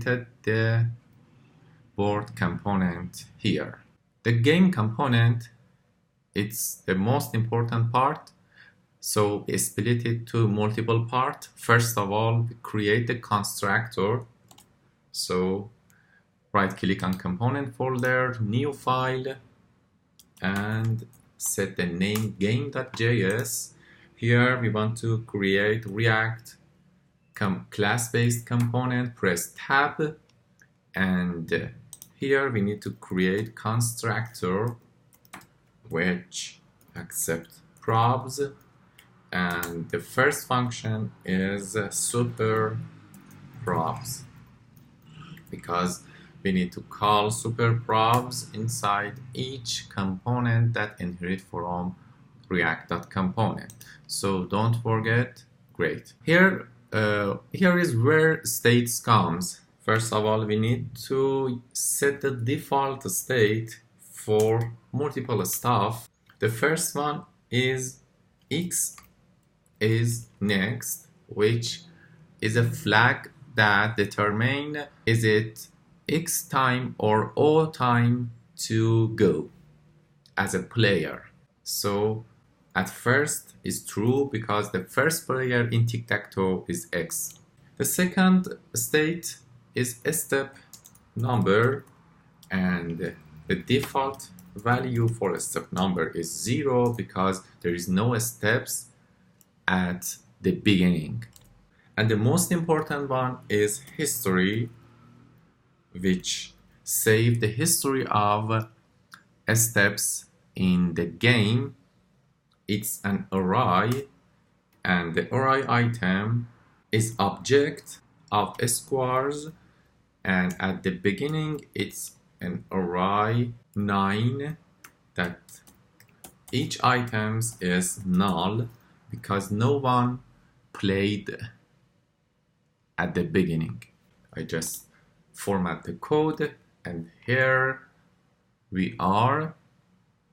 the board component here. The game component, it's the most important part. So we split it to multiple parts. First of all, we create the constructor. So right click on component folder, new file, and set the name game.js. Here we want to create React class-based component, press tab, and here we need to create constructor which accept probs, and the first function is super probs because we need to call super probs inside each component that inherit from react.component. So don't forget. Great. Here is where states comes. First of all, we need to set the default state for multiple stuff. The first one is x is next, which is a flag that determines is it x time or o time to go as a player. So at first is true because the first player in TicTacToe is x. The second state is a step number, and the default value for a step number is 0 because there is no steps at the beginning. And the most important one is history, which save the history of steps in the game. It's an array, and the array item is object of squares, and at the beginning it's an array 9 that each item is null because no one played at the beginning. I just format the code, and here we are.